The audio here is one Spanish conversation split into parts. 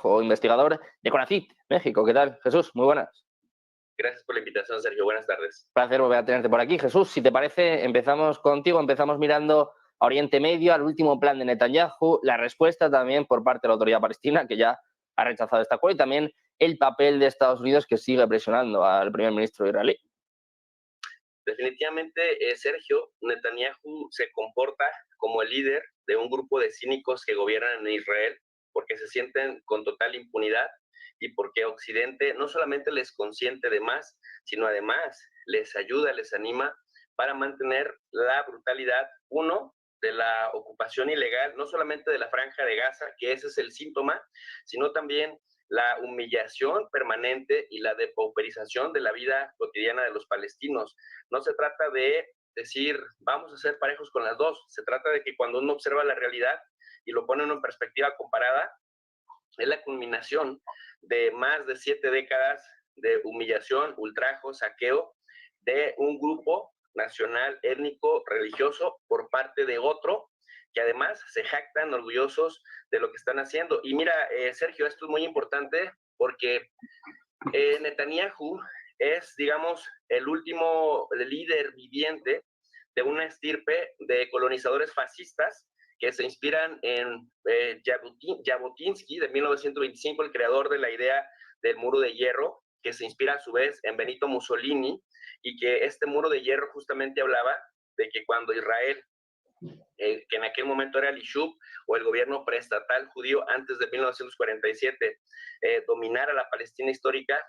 Vallejo, investigador de CONACYT, México. ¿Qué tal, Jesús? Muy buenas. Gracias por la invitación, Sergio. Buenas tardes. Placer volver a tenerte por aquí. Jesús, si te parece, empezamos contigo. Empezamos mirando a Oriente Medio, al último plan de Netanyahu, la respuesta también por parte de la autoridad palestina, que ya ha rechazado este acuerdo, y también el papel de Estados Unidos, que sigue presionando al primer ministro israelí. Definitivamente, Sergio, Netanyahu se comporta como el líder de un grupo de cínicos que gobiernan en Israel porque se sienten con total impunidad y porque Occidente no solamente les consiente de más, sino además les ayuda, les anima para mantener la brutalidad, uno, de la ocupación ilegal, no solamente de la Franja de Gaza, que ese es el síntoma, sino también la humillación permanente y la depauperización de la vida cotidiana de los palestinos. No se trata de decir, vamos a ser parejos con las dos, se trata de que cuando uno observa la realidad y lo pone en perspectiva comparada, es la culminación de más de 7 décadas de humillación, ultrajo, saqueo de un grupo nacional, étnico, religioso por parte de otro, que además se jactan orgullosos de lo que están haciendo. Y mira, Sergio, esto es muy importante porque Netanyahu es, digamos, el último líder viviente de una estirpe de colonizadores fascistas que se inspiran en Jabotinsky, de 1925, el creador de la idea del muro de hierro, que se inspira a su vez en Benito Mussolini, y que este muro de hierro justamente hablaba de que cuando Israel, que en aquel momento era el Yishub, o el gobierno preestatal judío antes de 1947, dominara la Palestina histórica,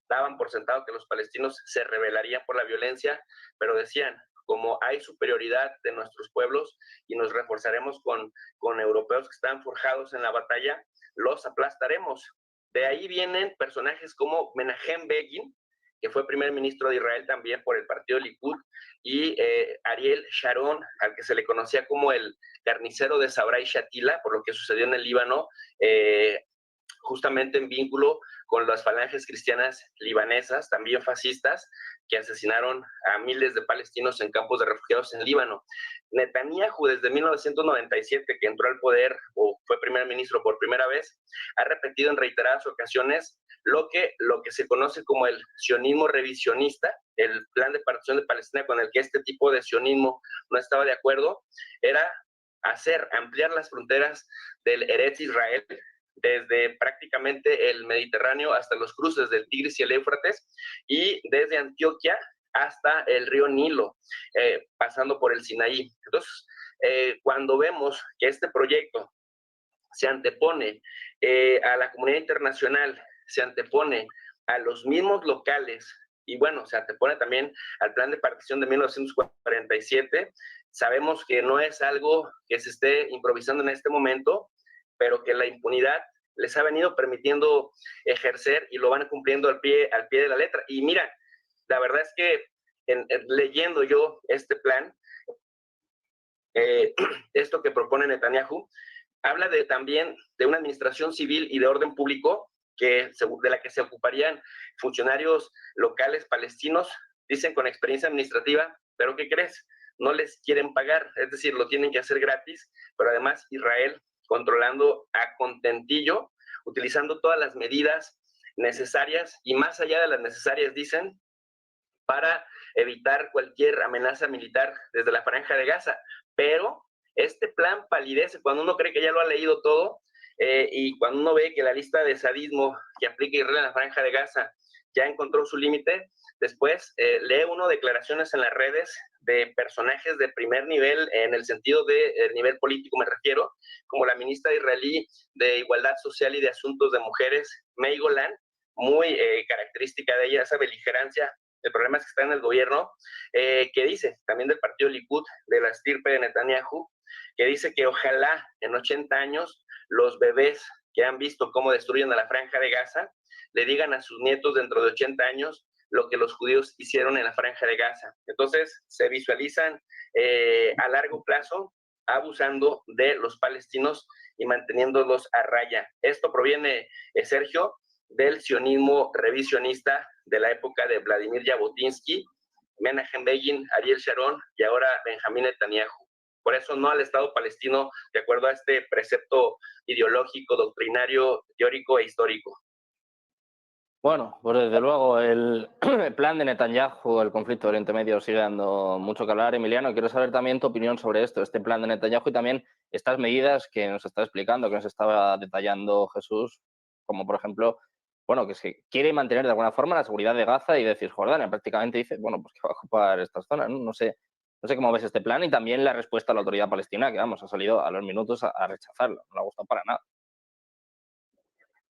daban por sentado que los palestinos se rebelarían por la violencia, pero decían, como hay superioridad de nuestros pueblos y nos reforzaremos con europeos que están forjados en la batalla, los aplastaremos. De ahí vienen personajes como Menachem Begin, que fue primer ministro de Israel también por el partido Likud, y Ariel Sharon, al que se le conocía como el carnicero de Sabra y Shatila, por lo que sucedió en el Líbano, justamente en vínculo con las falanges cristianas libanesas, también fascistas, que asesinaron a miles de palestinos en campos de refugiados en Líbano. Netanyahu, desde 1997, que entró al poder o fue primer ministro por primera vez, ha repetido en reiteradas ocasiones lo que se conoce como el sionismo revisionista, el plan de partición de Palestina con el que este tipo de sionismo no estaba de acuerdo, era ampliar las fronteras del Eretz Israel, desde prácticamente el Mediterráneo hasta los cruces del Tigris y el Éufrates, y desde Antioquia hasta el río Nilo, pasando por el Sinaí. Entonces, cuando vemos que este proyecto se antepone a la comunidad internacional, se antepone a los mismos locales, y bueno, se antepone también al plan de partición de 1947, sabemos que no es algo que se esté improvisando en este momento, pero que la impunidad les ha venido permitiendo ejercer y lo van cumpliendo al pie de la letra. Y mira, la verdad es que leyendo yo este plan, esto que propone Netanyahu, habla también de una administración civil y de orden público de la que se ocuparían funcionarios locales palestinos, dicen con experiencia administrativa, pero ¿qué crees? No les quieren pagar, es decir, lo tienen que hacer gratis, pero además Israel controlando a contentillo, utilizando todas las medidas necesarias y más allá de las necesarias, dicen, para evitar cualquier amenaza militar desde la Franja de Gaza. Pero este plan palidece cuando uno cree que ya lo ha leído todo y cuando uno ve que la lista de sadismo que aplica Israel en la Franja de Gaza ya encontró su límite. Después lee uno declaraciones en las redes de personajes de primer nivel, en el sentido de nivel político me refiero, como la ministra israelí de Igualdad Social y de Asuntos de Mujeres, Mei Golan, muy característica de ella, esa beligerancia. El problema es que está en el gobierno, que dice, también del partido Likud, de la estirpe de Netanyahu, que dice que ojalá en 80 años los bebés que han visto cómo destruyen a la Franja de Gaza le digan a sus nietos dentro de 80 años lo que los judíos hicieron en la Franja de Gaza. Entonces se visualizan a largo plazo abusando de los palestinos y manteniéndolos a raya. Esto proviene, Sergio, del sionismo revisionista de la época de Vladimir Jabotinsky, Menachem Begin, Ariel Sharon y ahora Benjamín Netanyahu. Por eso no al Estado palestino, de acuerdo a este precepto ideológico, doctrinario, teórico e histórico. Bueno, pues desde luego el, el plan de Netanyahu, el conflicto de Oriente Medio, sigue dando mucho que hablar. Emiliano, quiero saber también tu opinión sobre esto, este plan de Netanyahu y también estas medidas que nos está explicando, que nos estaba detallando Jesús, como por ejemplo, bueno, que se quiere mantener de alguna forma la seguridad de Gaza y de Cisjordania. Prácticamente dice, bueno, pues que va a ocupar estas zonas, ¿no? No sé cómo ves este plan y también la respuesta a la autoridad palestina, que vamos, ha salido a los minutos a rechazarlo, no le ha gustado para nada.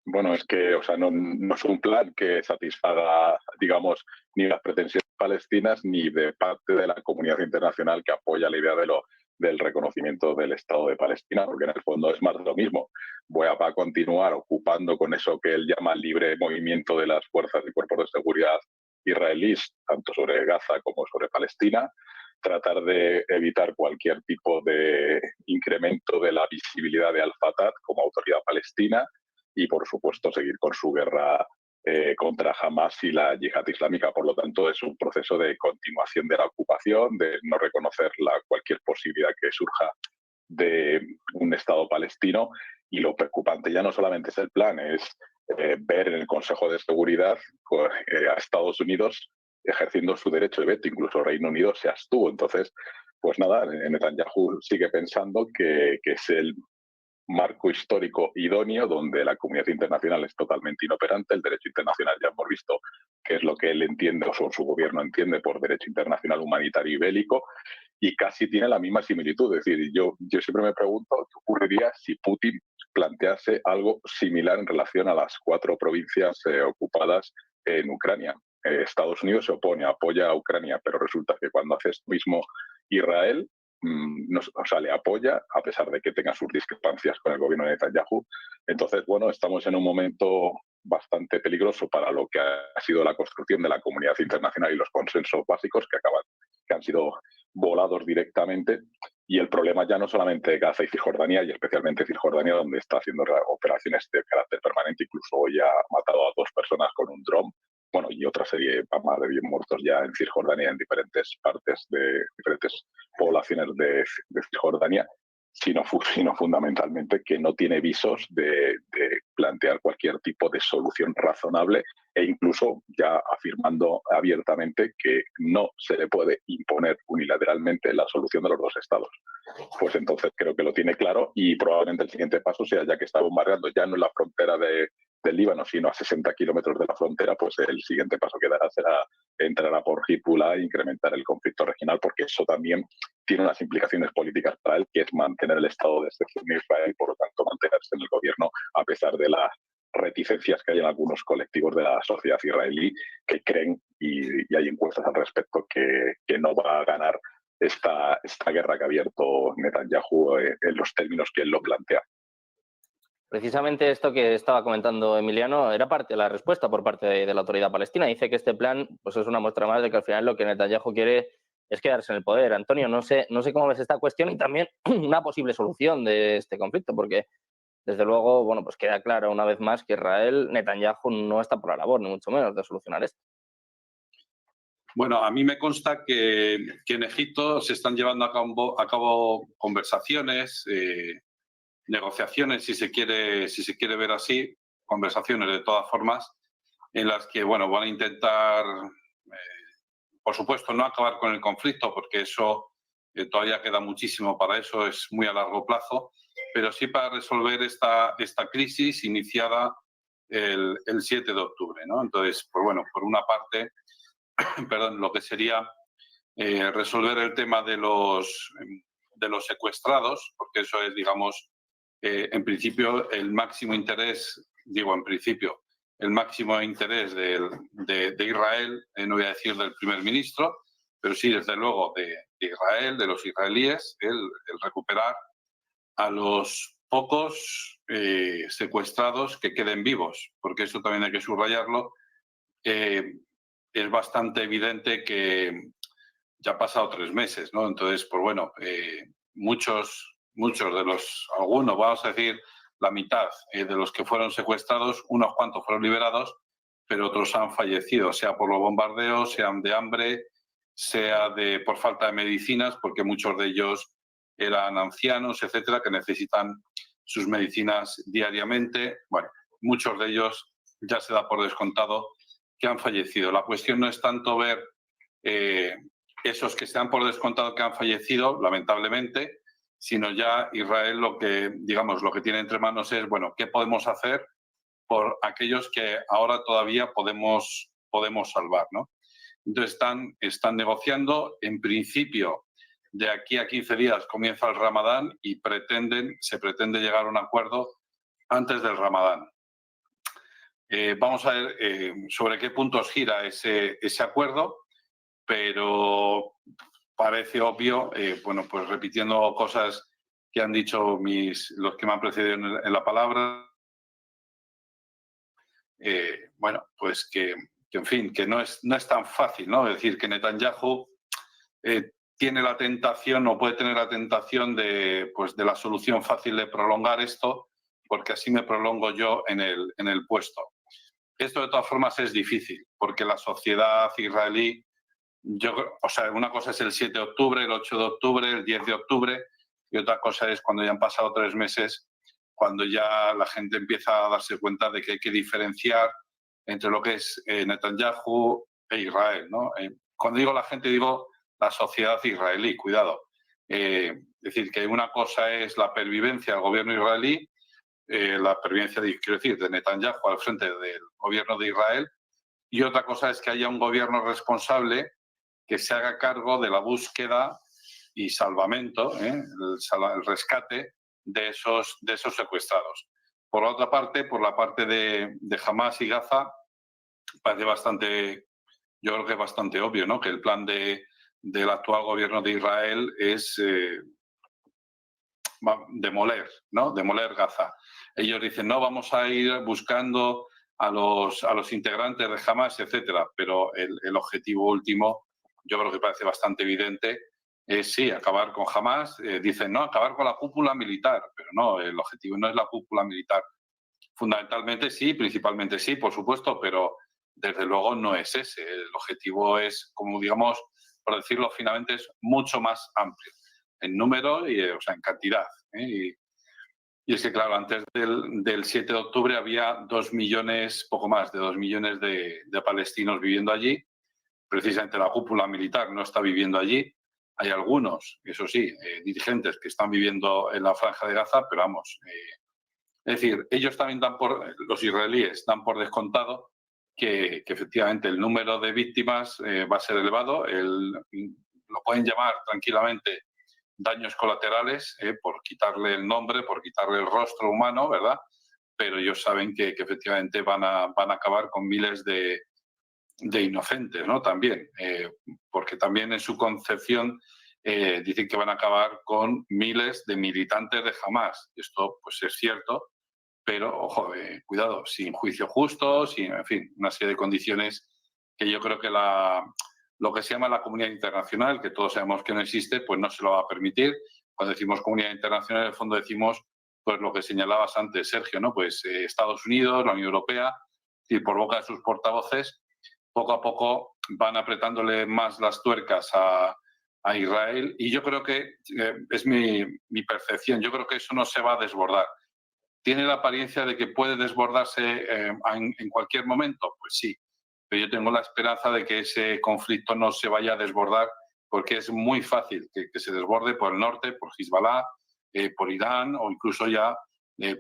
Bueno, es que, o sea, no es un plan que satisfaga, digamos, ni las pretensiones palestinas ni de parte de la comunidad internacional que apoya la idea del reconocimiento del Estado de Palestina, porque en el fondo es más de lo mismo. Va a continuar ocupando con eso que él llama libre movimiento de las fuerzas y cuerpos de seguridad israelíes, tanto sobre Gaza como sobre Palestina, tratar de evitar cualquier tipo de incremento de la visibilidad de Al-Fatah como autoridad palestina, y, por supuesto, seguir con su guerra contra Hamas y la yihad islámica. Por lo tanto, es un proceso de continuación de la ocupación, de no reconocer cualquier posibilidad que surja de un Estado palestino. Y lo preocupante ya no solamente es el plan, es ver en el Consejo de Seguridad a Estados Unidos ejerciendo su derecho de veto. Incluso el Reino Unido se abstuvo. Entonces, pues nada, Netanyahu sigue pensando que es el marco histórico idóneo donde la comunidad internacional es totalmente inoperante. El derecho internacional ya hemos visto qué es lo que él entiende o su gobierno entiende por derecho internacional humanitario y bélico, y casi tiene la misma similitud. Es decir, yo siempre me pregunto qué ocurriría si Putin plantease algo similar en relación a las 4 provincias ocupadas en Ucrania. Estados Unidos se opone, apoya a Ucrania, pero resulta que cuando hace esto mismo Israel, o sea, le apoya a pesar de que tenga sus discrepancias con el gobierno de Netanyahu. Entonces, bueno, estamos en un momento bastante peligroso para lo que ha sido la construcción de la comunidad internacional y los consensos básicos que han sido volados directamente. Y el problema ya no solamente Gaza y Cisjordania, y especialmente Cisjordania, donde está haciendo operaciones de carácter permanente. Incluso hoy ha matado a 2 personas con un dron. Bueno, y otra serie, más de 10 muertos ya en Cisjordania, en diferentes partes de diferentes poblaciones de Cisjordania, sino fundamentalmente que no tiene visos de plantear cualquier tipo de solución razonable, e incluso ya afirmando abiertamente que no se le puede imponer unilateralmente la solución de los 2 estados. Pues entonces creo que lo tiene claro, y probablemente el siguiente paso sea, ya que está bombardeando ya no en la frontera del Líbano, sino a 60 kilómetros de la frontera, pues el siguiente paso que dará será entrar a por Hezbollah e incrementar el conflicto regional, porque eso también tiene unas implicaciones políticas para él, que es mantener el estado de excepción de Israel y, por lo tanto, mantenerse en el gobierno a pesar de las reticencias que hay en algunos colectivos de la sociedad israelí que creen, y hay encuestas al respecto, que no va a ganar esta guerra que ha abierto Netanyahu en los términos que él lo plantea. Precisamente esto que estaba comentando Emiliano era parte de la respuesta por parte de la autoridad palestina. Dice que este plan pues, es una muestra más de que al final lo que Netanyahu quiere es quedarse en el poder. Antonio, no sé cómo ves esta cuestión y también una posible solución de este conflicto, porque desde luego, bueno, pues queda claro una vez más que Israel, Netanyahu no está por la labor, ni mucho menos, de solucionar esto. Bueno, a mí me consta que en Egipto se están llevando a cabo conversaciones, negociaciones, si se quiere ver así, conversaciones de todas formas, en las que, bueno, van a intentar, por supuesto, no acabar con el conflicto, porque eso todavía queda muchísimo para eso, es muy a largo plazo, pero sí para resolver esta crisis iniciada el 7 de octubre, ¿no? Entonces, pues bueno, por una parte, perdón, lo que sería resolver el tema de los secuestrados, porque eso es, digamos, en principio el máximo interés, el máximo interés de Israel, no voy a decir del primer ministro, pero sí, desde luego, de Israel, de los israelíes, el recuperar a los pocos secuestrados que queden vivos, porque eso también hay que subrayarlo. Es bastante evidente que ya han pasado 3 meses, ¿no? Entonces, pues bueno, muchos de los, algunos, vamos a decir, la mitad de los que fueron secuestrados, unos cuantos fueron liberados, pero otros han fallecido, sea por los bombardeos, sean de hambre, sea por falta de medicinas, porque muchos de ellos eran ancianos, etcétera, que necesitan sus medicinas diariamente. Bueno, muchos de ellos ya se da por descontado que han fallecido. La cuestión no es tanto ver esos que se dan por descontado que han fallecido, lamentablemente, sino ya Israel lo que tiene entre manos es, bueno, ¿qué podemos hacer por aquellos que ahora todavía podemos salvar, ¿no? Entonces están negociando. En principio, de aquí a 15 días comienza el Ramadán y se pretende llegar a un acuerdo antes del Ramadán. Vamos a ver sobre qué puntos gira ese acuerdo, pero parece obvio, bueno, pues repitiendo cosas que han dicho los que me han precedido en la palabra, bueno, pues que en fin, que no es tan fácil, ¿no? Es decir, que Netanyahu tiene la tentación o puede tener la tentación de la solución fácil de prolongar esto, porque así me prolongo yo en el puesto. Esto de todas formas es difícil, porque la sociedad israelí, una cosa es el 7 de octubre, el 8 de octubre, el 10 de octubre, y otra cosa es cuando ya han pasado 3 meses, cuando ya la gente empieza a darse cuenta de que hay que diferenciar entre lo que es Netanyahu e Israel, ¿no? Cuando digo la gente, digo la sociedad israelí, cuidado. Es decir, que una cosa es la pervivencia del gobierno israelí, la pervivencia, quiero decir, de Netanyahu al frente del gobierno de Israel, y otra cosa es que haya un gobierno responsable que se haga cargo de la búsqueda y salvamento, el rescate de esos secuestrados. Por otra parte, por la parte de Hamás y Gaza, parece bastante, yo creo que es bastante obvio, ¿no? Que el plan del actual gobierno de Israel es demoler, ¿no? Demoler Gaza. Ellos dicen, no, vamos a ir buscando a los integrantes de Hamás, etcétera, pero el objetivo último, yo creo que parece bastante evidente, es sí, acabar con Hamás. Dicen, no, acabar con la cúpula militar, pero no, el objetivo no es la cúpula militar. Fundamentalmente sí, principalmente sí, por supuesto, pero desde luego no es ese. El objetivo es, como digamos, por decirlo finalmente, es mucho más amplio en número y en cantidad. Y es que, claro, antes del 7 de octubre había 2 millones, poco más de 2 millones de palestinos viviendo allí. Precisamente la cúpula militar no está viviendo allí. Hay algunos, eso sí, dirigentes que están viviendo en la Franja de Gaza, pero vamos. Es decir, ellos también los israelíes dan por descontado que efectivamente el número de víctimas va a ser elevado. Lo pueden llamar tranquilamente daños colaterales, por quitarle el nombre, por quitarle el rostro humano, ¿verdad? Pero ellos saben que efectivamente van a acabar con miles de inocentes, ¿no? También, porque también en su concepción dicen que van a acabar con miles de militantes de Hamás. Esto pues es cierto, pero ojo, cuidado, sin juicio justo, en fin, una serie de condiciones que yo creo que lo que se llama la comunidad internacional, que todos sabemos que no existe, pues no se lo va a permitir. Cuando decimos comunidad internacional, en el fondo decimos pues lo que señalabas antes, Sergio, ¿no? Pues Estados Unidos, la Unión Europea, y por boca de sus portavoces, poco a poco van apretándole más las tuercas a Israel, y yo creo que es mi percepción, yo creo que eso no se va a desbordar. ¿Tiene la apariencia de que puede desbordarse en cualquier momento? Pues sí, pero yo tengo la esperanza de que ese conflicto no se vaya a desbordar, porque es muy fácil que se desborde por el norte, por Hezbollah, por Irán o incluso ya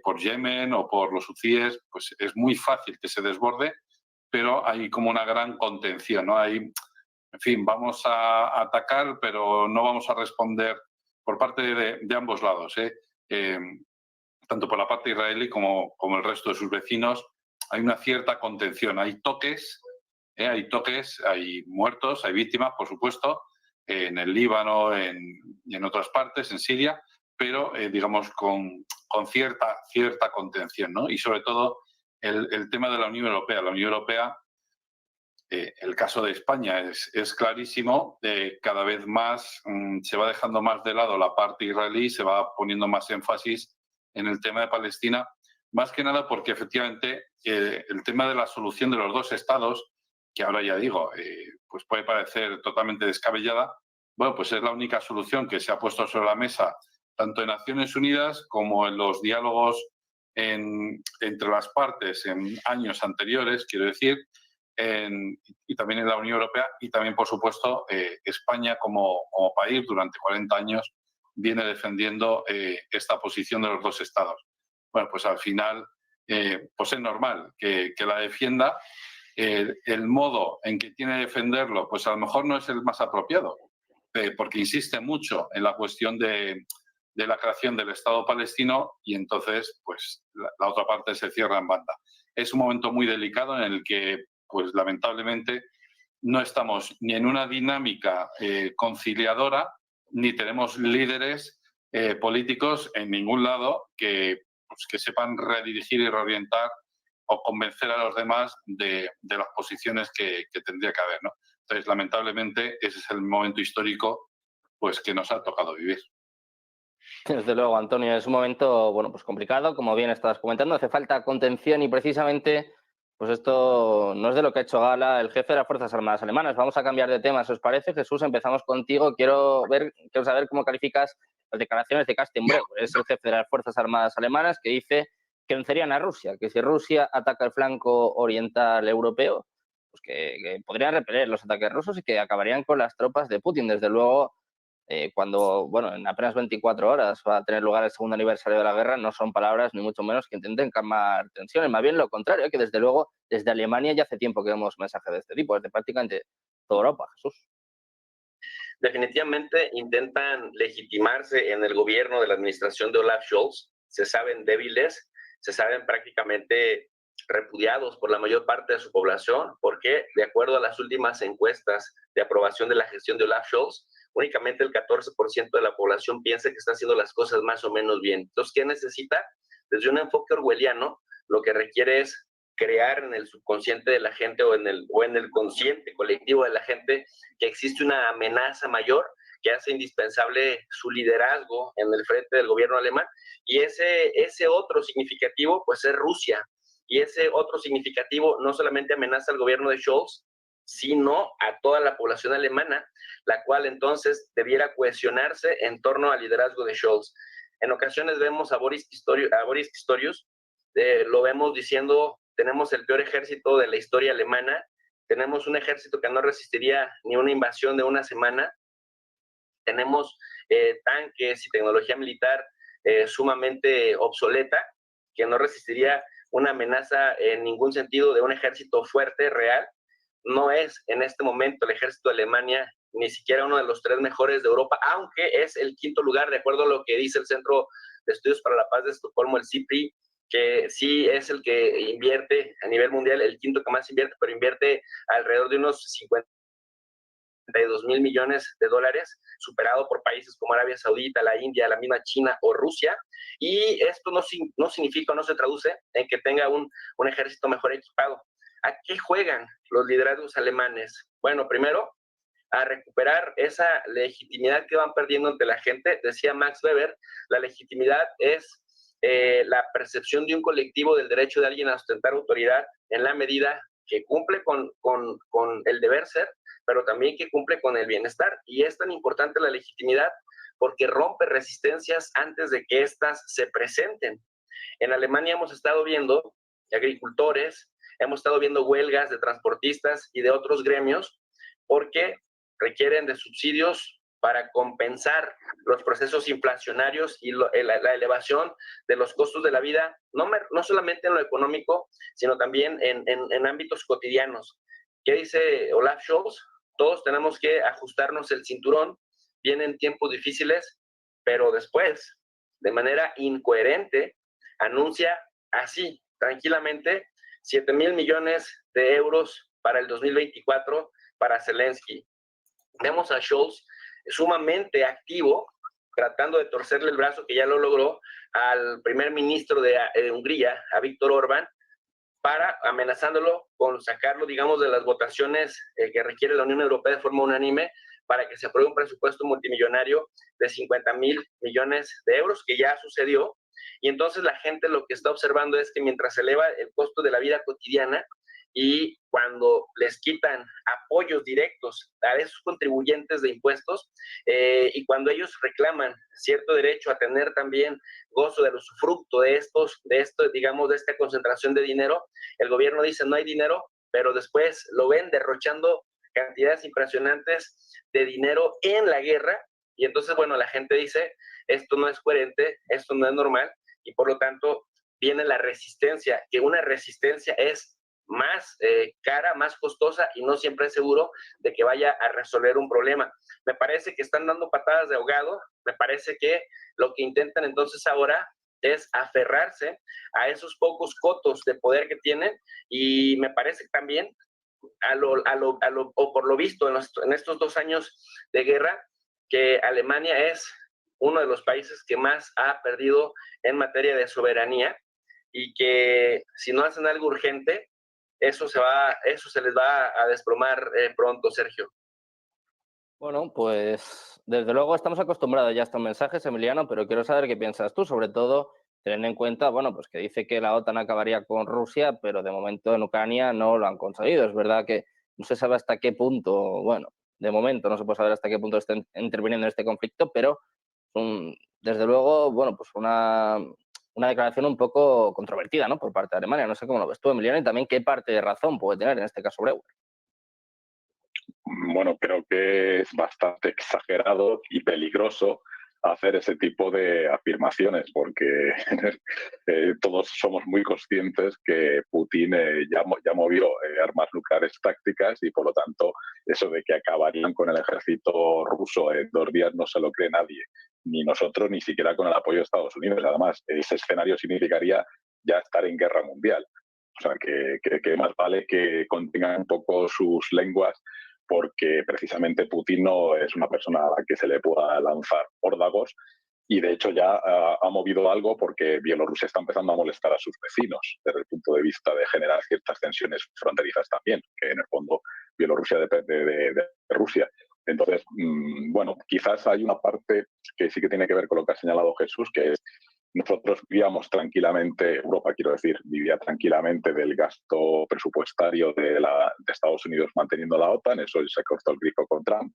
por Yemen o por los hutíes. Pues es muy fácil que se desborde, pero hay como una gran contención, ¿no? Hay, en fin, vamos a atacar, pero no vamos a responder por parte de ambos lados, tanto por la parte israelí como el resto de sus vecinos. Hay una cierta contención, hay toques, hay muertos, hay víctimas, por supuesto, en el Líbano y en otras partes, en Siria, pero digamos con cierta contención, ¿no? Y sobre todo el tema de la Unión Europea. La Unión Europea, el caso de España es clarísimo, cada vez más se va dejando más de lado la parte israelí, se va poniendo más énfasis en el tema de Palestina, más que nada porque efectivamente el tema de la solución de los dos estados, que ahora ya digo, pues puede parecer totalmente descabellada, bueno, pues es la única solución que se ha puesto sobre la mesa, tanto en Naciones Unidas como en los diálogos entre las partes en años anteriores, quiero decir, y también en la Unión Europea, y también, por supuesto, España como país durante 40 años viene defendiendo esta posición de los dos estados. Bueno, pues al final pues es normal que la defienda. El modo en que tiene de defenderlo, pues a lo mejor no es el más apropiado, porque insiste mucho en la cuestión de la creación del Estado palestino y entonces pues la otra parte se cierra en banda. Es un momento muy delicado en el que pues lamentablemente no estamos ni en una dinámica conciliadora ni tenemos líderes políticos en ningún lado que sepan redirigir y reorientar o convencer a los demás de las posiciones que tendría que haber, ¿no? Entonces, lamentablemente, ese es el momento histórico pues, que nos ha tocado vivir. Desde luego, Antonio, es un momento, bueno, pues complicado, como bien estás comentando, hace falta contención y precisamente, pues esto no es de lo que ha hecho gala el jefe de las Fuerzas Armadas alemanas. Vamos a cambiar de tema, si os parece. Jesús, empezamos contigo. Quiero saber cómo calificas las declaraciones de Carsten Breuer, es el jefe de las Fuerzas Armadas alemanas, que dice que vencerían a Rusia, que si Rusia ataca el flanco oriental europeo, pues que podrían repeler los ataques rusos y que acabarían con las tropas de Putin. Desde luego, cuando, bueno, en apenas 24 horas va a tener lugar el segundo aniversario de la guerra, no son palabras ni mucho menos que intenten calmar tensiones, más bien lo contrario, que desde luego desde Alemania ya hace tiempo que vemos mensajes de este tipo, desde prácticamente toda Europa. Jesús. Definitivamente intentan legitimarse en el gobierno de la administración de Olaf Scholz, se saben débiles, se saben prácticamente repudiados por la mayor parte de su población, porque de acuerdo a las últimas encuestas de aprobación de la gestión de Olaf Scholz, únicamente el 14% de la población piensa que está haciendo las cosas más o menos bien. Entonces, ¿qué necesita? Desde un enfoque orwelliano, lo que requiere es crear en el subconsciente de la gente o en el consciente colectivo de la gente que existe una amenaza mayor que hace indispensable su liderazgo en el frente del gobierno alemán, y ese otro significativo pues es Rusia, y ese otro significativo no solamente amenaza al gobierno de Scholz, sino a toda la población alemana, la cual entonces debiera cohesionarse en torno al liderazgo de Scholz. En ocasiones vemos a Boris Pistorius, lo vemos diciendo: tenemos el peor ejército de la historia alemana, tenemos un ejército que no resistiría ni una invasión de una semana, tenemos tanques y tecnología militar sumamente obsoleta, que no resistiría una amenaza en ningún sentido de un ejército fuerte, real. No es en este momento el ejército de Alemania ni siquiera uno de los 3 mejores de Europa, aunque es el 5º lugar, de acuerdo a lo que dice el Centro de Estudios para la Paz de Estocolmo, el CIPRI, que sí es el que invierte a nivel mundial, el 5º que más invierte, pero invierte alrededor de unos 52,000 millones de dólares, superado por países como Arabia Saudita, la India, la misma China o Rusia. Y esto no significa, no se traduce en que tenga un ejército mejor equipado. ¿A qué juegan los liderazgos alemanes? Bueno, primero, a recuperar esa legitimidad que van perdiendo ante la gente. Decía Max Weber, la legitimidad es la percepción de un colectivo del derecho de alguien a ostentar autoridad en la medida que cumple con el deber ser, pero también que cumple con el bienestar. Y es tan importante la legitimidad porque rompe resistencias antes de que éstas se presenten. En Alemania hemos estado viendo agricultores, hemos estado viendo huelgas de transportistas y de otros gremios porque requieren de subsidios para compensar los procesos inflacionarios y la elevación de los costos de la vida, no solamente en lo económico, sino también en ámbitos cotidianos. ¿Qué dice Olaf Scholz? Todos tenemos que ajustarnos el cinturón, vienen tiempos difíciles, pero después, de manera incoherente, anuncia así, tranquilamente, 7,000 millones de euros para el 2024 para Zelensky. Vemos a Scholz sumamente activo, tratando de torcerle el brazo, que ya lo logró, al primer ministro de Hungría, a Viktor Orbán, para amenazándolo con sacarlo, digamos, de las votaciones que requiere la Unión Europea de forma unánime para que se apruebe un presupuesto multimillonario de 50,000 millones de euros, que ya sucedió. Y entonces la gente lo que está observando es que mientras se eleva el costo de la vida cotidiana, y cuando les quitan apoyos directos a esos contribuyentes de impuestos y cuando ellos reclaman cierto derecho a tener también gozo del usufructo de digamos, de esta concentración de dinero, el gobierno dice no hay dinero, pero después lo ven derrochando cantidades impresionantes de dinero en la guerra y entonces, bueno, la gente dice esto no es coherente, esto no es normal y por lo tanto viene la resistencia, que una resistencia es más cara, más costosa y no siempre es seguro de que vaya a resolver un problema. Me parece que están dando patadas de ahogado, me parece que lo que intentan entonces ahora es aferrarse a esos pocos cotos de poder que tienen y me parece también, o por lo visto en estos 2 años de guerra, que Alemania es uno de los países que más ha perdido en materia de soberanía y que si no hacen algo urgente, eso se les va a desplomar pronto, Sergio. Bueno, pues desde luego estamos acostumbrados ya a estos mensajes, Emiliano, pero quiero saber qué piensas tú, sobre todo teniendo en cuenta, bueno, pues que dice que la OTAN acabaría con Rusia, pero de momento en Ucrania no lo han conseguido. Es verdad que no se sabe hasta qué punto, bueno, de momento no se puede saber hasta qué punto estén interviniendo en este conflicto, pero desde luego, bueno, pues una declaración un poco controvertida, ¿no? Por parte de Alemania. No sé cómo lo ves tú, Emiliano, y también qué parte de razón puede tener en este caso Breuer. Bueno, creo que es bastante exagerado y peligroso hacer ese tipo de afirmaciones, porque todos somos muy conscientes que Putin ya movió armas nucleares tácticas y, por lo tanto, eso de que acabarían con el ejército ruso en 2 días no se lo cree nadie, ni nosotros, ni siquiera con el apoyo de Estados Unidos. Además, ese escenario significaría ya estar en guerra mundial. O sea, que más vale que contengan un poco sus lenguas, porque precisamente Putin no es una persona a la que se le pueda lanzar órdagos y de hecho ya ha movido algo porque Bielorrusia está empezando a molestar a sus vecinos desde el punto de vista de generar ciertas tensiones fronterizas también, que en el fondo Bielorrusia depende de Rusia. Entonces, bueno, quizás hay una parte que sí que tiene que ver con lo que ha señalado Jesús, que es nosotros vivíamos tranquilamente, Europa quiero decir, vivía tranquilamente del gasto presupuestario de Estados Unidos manteniendo la OTAN, eso se cortó el grifo con Trump,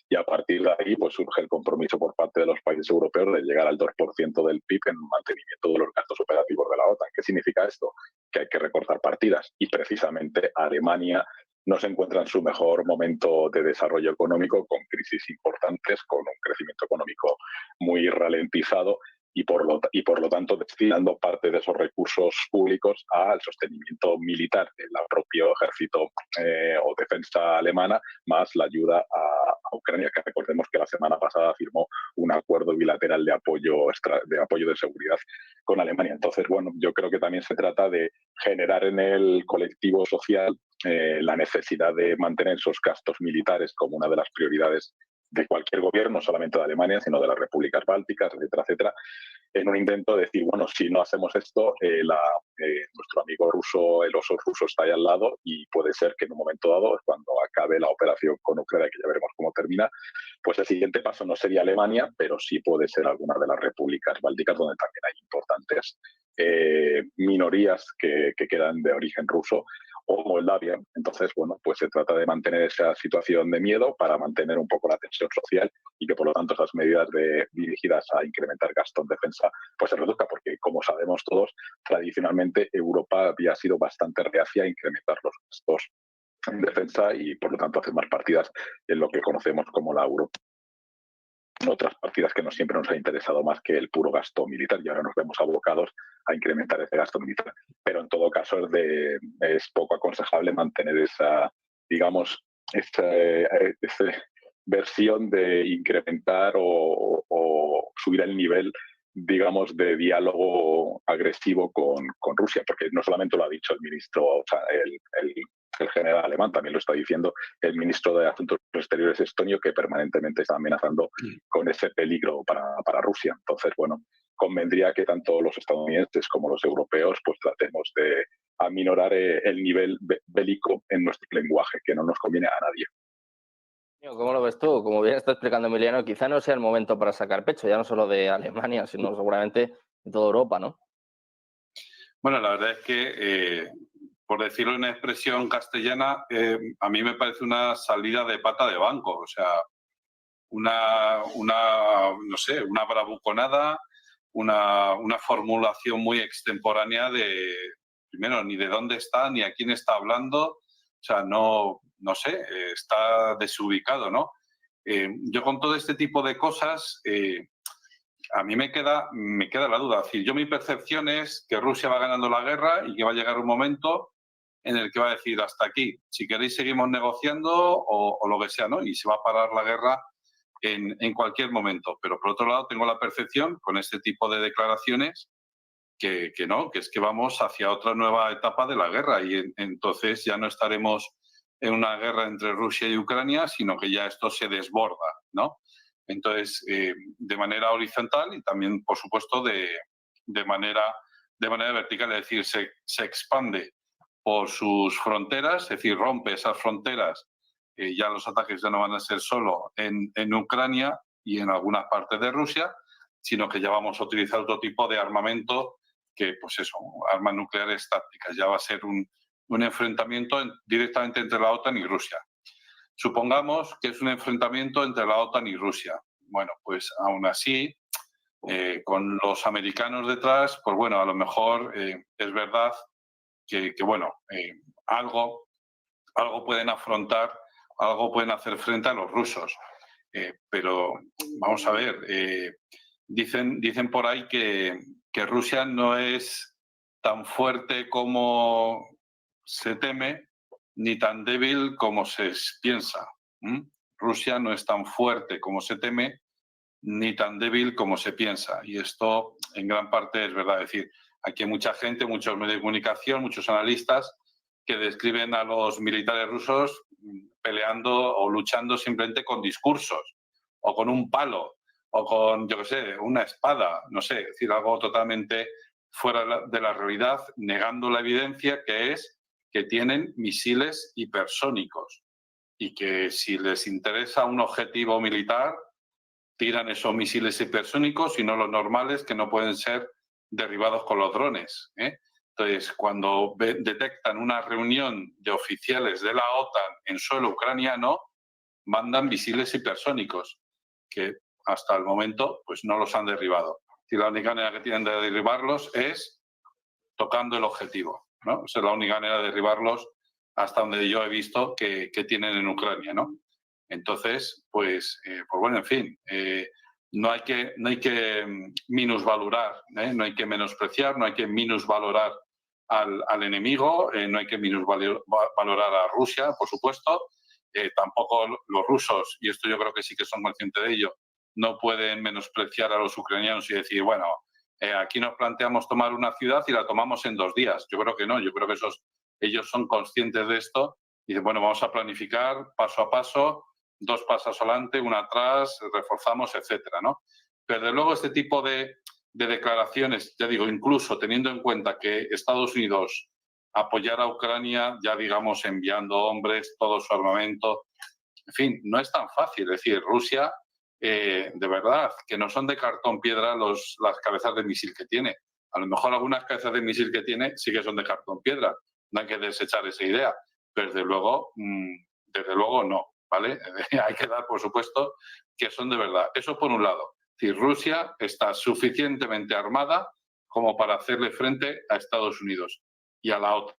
y a partir de ahí pues surge el compromiso por parte de los países europeos de llegar al 2% del PIB en mantenimiento de los gastos operativos de la OTAN. ¿Qué significa esto? Que hay que recortar partidas y precisamente Alemania no se encuentra en su mejor momento de desarrollo económico, con crisis importantes, con un crecimiento económico muy ralentizado y por lo tanto destinando parte de esos recursos públicos al sostenimiento militar del propio ejército o defensa alemana, más la ayuda a Ucrania, que recordemos que la semana pasada firmó un acuerdo bilateral de apoyo de seguridad con Alemania. Entonces, bueno, yo creo que también se trata de generar en el colectivo social la necesidad de mantener esos gastos militares como una de las prioridades de cualquier gobierno, no solamente de Alemania, sino de las repúblicas bálticas, etcétera, etcétera, en un intento de decir, bueno, si no hacemos esto, nuestro amigo ruso, el oso ruso está ahí al lado y puede ser que en un momento dado, cuando acabe la operación con Ucrania, que ya veremos cómo termina, pues el siguiente paso no sería Alemania, pero sí puede ser alguna de las repúblicas bálticas donde también hay importantes minorías que quedan de origen ruso, o Moldavia. Entonces, bueno, pues se trata de mantener esa situación de miedo para mantener un poco la tensión social y que, por lo tanto, esas medidas dirigidas a incrementar gasto en defensa pues se reduzca, porque, como sabemos todos, tradicionalmente Europa había sido bastante reacia a incrementar los gastos en defensa y, por lo tanto, hacer más partidas en lo que conocemos como la Europa. Otras partidas que no siempre nos ha interesado más que el puro gasto militar y ahora nos vemos abocados a incrementar ese gasto militar. Pero en todo caso es poco aconsejable mantener esa, digamos, esa versión de incrementar o subir el nivel, digamos, de diálogo agresivo con Rusia, porque no solamente lo ha dicho el ministro, o sea, el general alemán, también lo está diciendo el ministro de Asuntos Exteriores estonio, que permanentemente está amenazando con ese peligro para Rusia. Entonces, bueno, convendría que tanto los estadounidenses como los europeos pues tratemos de aminorar el nivel bélico en nuestro lenguaje, que no nos conviene a nadie. ¿Cómo lo ves tú? Como bien está explicando Emiliano, quizá no sea el momento para sacar pecho, ya no solo de Alemania, sino seguramente de toda Europa, ¿no? Bueno, la verdad es que por decirlo en expresión castellana, a mí me parece una salida de pata de banco, o sea, no sé, una bravuconada, una formulación muy extemporánea de, primero, ni de dónde está, ni a quién está hablando, o sea, no sé, está desubicado, ¿no? Yo con todo este tipo de cosas, a mí me queda la duda. Es decir, yo mi percepción es que Rusia va ganando la guerra y que va a llegar un momento en el que va a decir hasta aquí, si queréis seguimos negociando o lo que sea, ¿no? Y se va a parar la guerra en cualquier momento. Pero por otro lado tengo la percepción con este tipo de declaraciones que no, que es que vamos hacia otra nueva etapa de la guerra y entonces ya no estaremos en una guerra entre Rusia y Ucrania, sino que ya esto se desborda, ¿no? Entonces, de manera horizontal y también, por supuesto, de manera vertical, es decir, se expande por sus fronteras, es decir, rompe esas fronteras. Ya los ataques ya no van a ser solo en Ucrania y en algunas partes de Rusia, sino que ya vamos a utilizar otro tipo de armamento que, pues eso, armas nucleares tácticas. Ya va a ser un enfrentamiento directamente entre la OTAN y Rusia. Supongamos que es un enfrentamiento entre la OTAN y Rusia. Bueno, pues aún así, con los americanos detrás, pues bueno, a lo mejor es verdad que bueno, algo pueden afrontar, algo pueden hacer frente a los rusos. Pero vamos a ver, dicen por ahí que Rusia no es tan fuerte como se teme, ni tan débil como se piensa. Rusia no es tan fuerte como se teme, ni tan débil como se piensa. Y esto en gran parte es verdad. Es decir, aquí hay mucha gente, muchos medios de comunicación, muchos analistas que describen a los militares rusos peleando o luchando simplemente con discursos o con un palo o con, yo qué sé, una espada, no sé, es decir, algo totalmente fuera de la realidad, negando la evidencia que es que tienen misiles hipersónicos y que si les interesa un objetivo militar, tiran esos misiles hipersónicos y no los normales que no pueden ser derribados con los drones. Entonces, cuando detectan una reunión de oficiales de la OTAN en suelo ucraniano, mandan misiles hipersónicos que hasta el momento pues no los han derribado. Y la única manera que tienen de derribarlos es tocando el objetivo, ¿no? Esa es la única manera de derribarlos hasta donde yo he visto que tienen en Ucrania, ¿no? Entonces, pues bueno, en fin, no hay que minusvalorar, no hay que menospreciar, no hay que minusvalorar al enemigo, no hay que minusvalorar a Rusia, por supuesto. Tampoco los rusos, y esto yo creo que sí que son conscientes de ello, no pueden menospreciar a los ucranianos y decir, bueno, aquí nos planteamos tomar una ciudad y la tomamos en 2 días. Yo creo que no, yo creo que ellos son conscientes de esto y dicen, bueno, vamos a planificar paso a paso, 2 pasos adelante, 1 atrás, reforzamos, etcétera, ¿no? Pero de luego este tipo de declaraciones, ya digo, incluso teniendo en cuenta que Estados Unidos apoyar a Ucrania, ya digamos enviando hombres, todo su armamento, en fin, no es tan fácil. Es decir, Rusia, de verdad, que no son de cartón piedra las cabezas de misil que tiene. A lo mejor algunas cabezas de misil que tiene sí que son de cartón piedra. No hay que desechar esa idea, pero desde luego no, ¿vale? Hay que dar, por supuesto, que son de verdad. Eso por un lado. Es decir, Rusia está suficientemente armada como para hacerle frente a Estados Unidos y a la OTAN.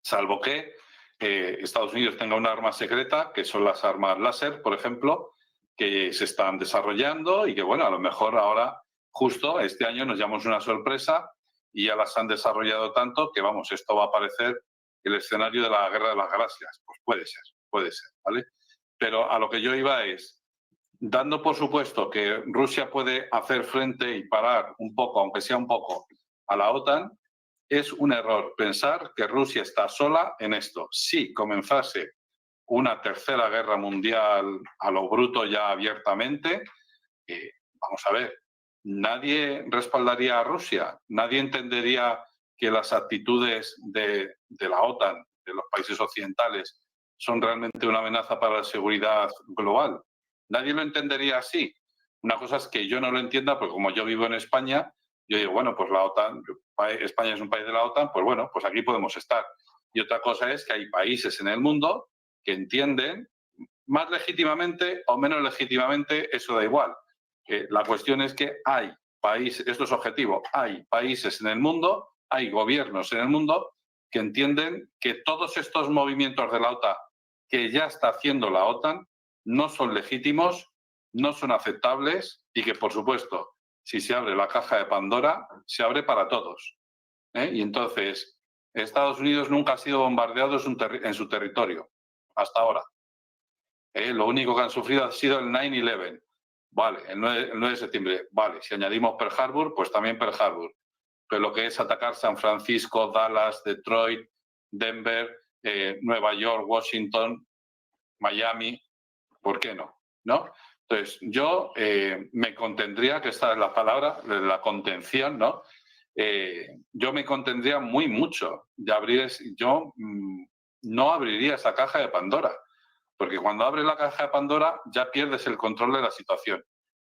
Salvo que Estados Unidos tenga una arma secreta, que son las armas láser, por ejemplo, que se están desarrollando y que, bueno, a lo mejor ahora, justo este año, nos llevamos una sorpresa y ya las han desarrollado tanto que, vamos, esto va a parecer el escenario de la Guerra de las Galaxias. Pues puede ser, ¿vale? Pero a lo que yo iba es, dando por supuesto que Rusia puede hacer frente y parar un poco, aunque sea un poco, a la OTAN, es un error pensar que Rusia está sola en esto. Si comenzase una tercera guerra mundial a lo bruto ya abiertamente, vamos a ver, nadie respaldaría a Rusia, nadie entendería que las actitudes de la OTAN, de los países occidentales, son realmente una amenaza para la seguridad global. Nadie lo entendería así. Una cosa es que yo no lo entienda, porque como yo vivo en España, yo digo, bueno, pues la OTAN, España es un país de la OTAN, pues bueno, pues aquí podemos estar. Y otra cosa es que hay países en el mundo que entienden, más legítimamente o menos legítimamente, eso da igual. La cuestión es que hay países, esto es objetivo, hay países en el mundo, hay gobiernos en el mundo que entienden que todos estos movimientos de la OTAN que ya está haciendo la OTAN no son legítimos, no son aceptables y que, por supuesto, si se abre la caja de Pandora, se abre para todos. Y entonces, Estados Unidos nunca ha sido bombardeado en su territorio, hasta ahora. Lo único que han sufrido ha sido el 9/11. Vale, el 9 de septiembre. Vale, si añadimos Pearl Harbor, pues también Pearl Harbor. Pero lo que es atacar San Francisco, Dallas, Detroit, Denver, Nueva York, Washington, Miami, ¿por qué no? ¿No? Entonces, yo me contendría, que esta es la palabra, la contención, ¿no? Yo me contendría mucho de abrir, yo no abriría esa caja de Pandora, porque cuando abres la caja de Pandora ya pierdes el control de la situación.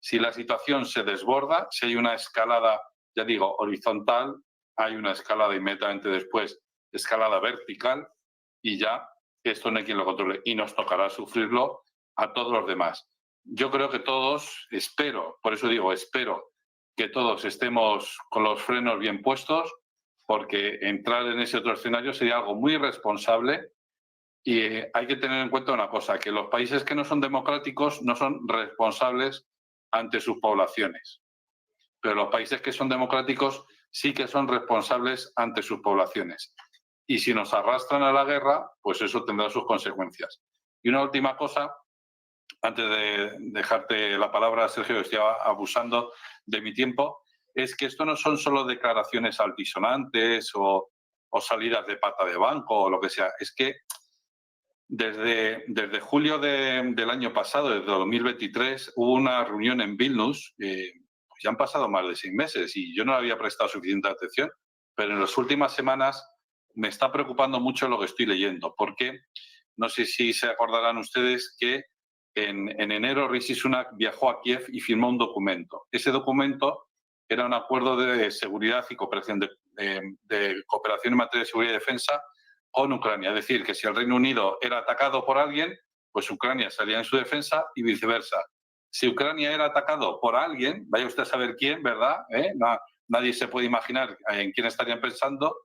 Si la situación se desborda, si hay una escalada, ya digo, horizontal, hay una escalada inmediatamente después, escalada vertical, y ya esto no hay quien lo controle. Y nos tocará sufrirlo a todos los demás. Yo creo que todos, espero, por eso digo, espero que todos estemos con los frenos bien puestos, porque entrar en ese otro escenario sería algo muy irresponsable. Y hay que tener en cuenta una cosa, que los países que no son democráticos no son responsables ante sus poblaciones. Pero los países que son democráticos sí que son responsables ante sus poblaciones. Y si nos arrastran a la guerra, pues eso tendrá sus consecuencias. Y una última cosa, antes de dejarte la palabra, Sergio, que estoy abusando de mi tiempo, es que esto no son solo declaraciones altisonantes o salidas de pata de banco o lo que sea. Es que desde julio del año pasado, desde 2023, hubo una reunión en Vilnius. Ya han pasado más de 6 meses y yo no le había prestado suficiente atención, pero en las últimas semanas me está preocupando mucho lo que estoy leyendo, porque no sé si se acordarán ustedes que en enero Rishi Sunak viajó a Kiev y firmó un documento. Ese documento era un acuerdo de seguridad y cooperación, de cooperación en materia de seguridad y defensa con Ucrania. Es decir, que si el Reino Unido era atacado por alguien, pues Ucrania salía en su defensa y viceversa. Si Ucrania era atacado por alguien, vaya usted a saber quién, ¿verdad? Nadie se puede imaginar en quién estarían pensando,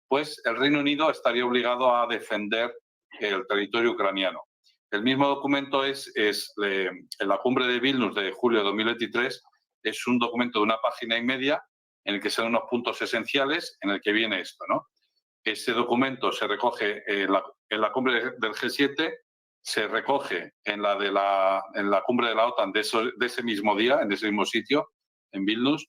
pues el Reino Unido estaría obligado a defender el territorio ucraniano. El mismo documento es en la cumbre de Vilnius de julio de 2023, es un documento de 1,5 páginas en el que se dan unos puntos esenciales en el que viene esto, ¿no? Ese documento se recoge en la cumbre del G7, se recoge en la cumbre de la OTAN de ese mismo día, en ese mismo sitio, en Vilnius,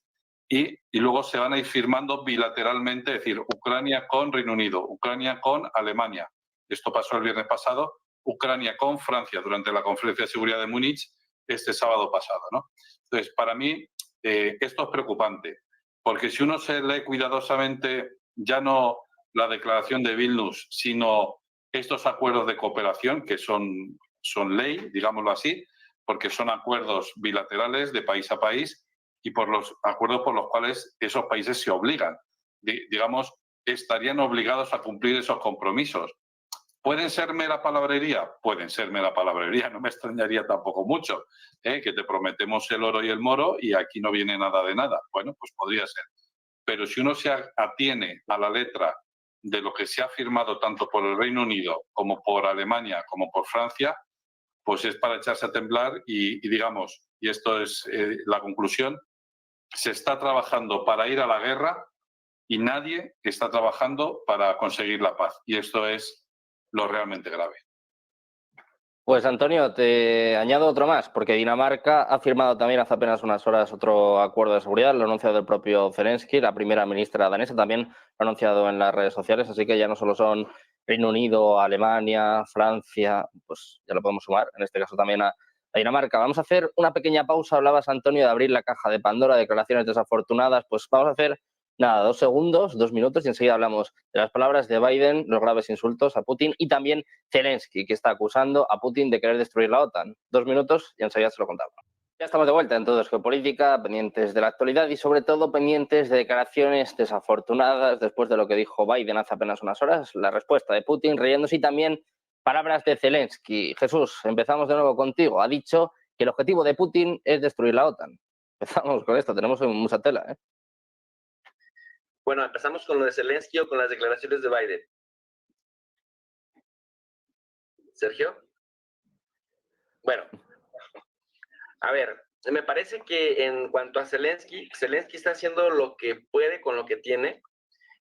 y luego se van a ir firmando bilateralmente, es decir, Ucrania con Reino Unido, Ucrania con Alemania. Esto pasó el viernes pasado, Ucrania con Francia durante la Conferencia de Seguridad de Múnich este sábado pasado, ¿no? Entonces, para mí, esto es preocupante, porque si uno se lee cuidadosamente, ya no la declaración de Vilnius, sino estos acuerdos de cooperación que son ley, digámoslo así, porque son acuerdos bilaterales de país a país y por los acuerdos por los cuales esos países se obligan, digamos, estarían obligados a cumplir esos compromisos. ¿Pueden ser mera palabrería? Pueden ser mera palabrería, no me extrañaría tampoco mucho, que te prometemos el oro y el moro y aquí no viene nada de nada. Bueno, pues podría ser. Pero si uno se atiene a la letra de lo que se ha firmado tanto por el Reino Unido como por Alemania como por Francia, pues es para echarse a temblar y digamos, y esto es la conclusión, se está trabajando para ir a la guerra y nadie está trabajando para conseguir la paz. Y esto es lo realmente grave. Pues Antonio, te añado otro más, porque Dinamarca ha firmado también hace apenas unas horas otro acuerdo de seguridad, lo ha anunciado el propio Zelensky, la primera ministra danesa también lo ha anunciado en las redes sociales, así que ya no solo son Reino Unido, Alemania, Francia, pues ya lo podemos sumar, en este caso también a Dinamarca. Vamos a hacer una pequeña pausa, hablabas Antonio de abrir la caja de Pandora, declaraciones desafortunadas, pues vamos a hacer nada, 2 segundos, 2 minutos y enseguida hablamos de las palabras de Biden, los graves insultos a Putin y también Zelensky, que está acusando a Putin de querer destruir la OTAN. 2 minutos y enseguida se lo contamos. Ya estamos de vuelta en Todo es Geopolítica, pendientes de la actualidad y sobre todo pendientes de declaraciones desafortunadas después de lo que dijo Biden hace apenas unas horas, la respuesta de Putin riéndose y también palabras de Zelensky. Jesús, empezamos de nuevo contigo. Ha dicho que el objetivo de Putin es destruir la OTAN. Empezamos con esto, tenemos mucha tela, ¿eh? Bueno, empezamos con lo de Zelensky o con las declaraciones de Biden. Sergio. Bueno, a ver, me parece que en cuanto a Zelensky está haciendo lo que puede con lo que tiene,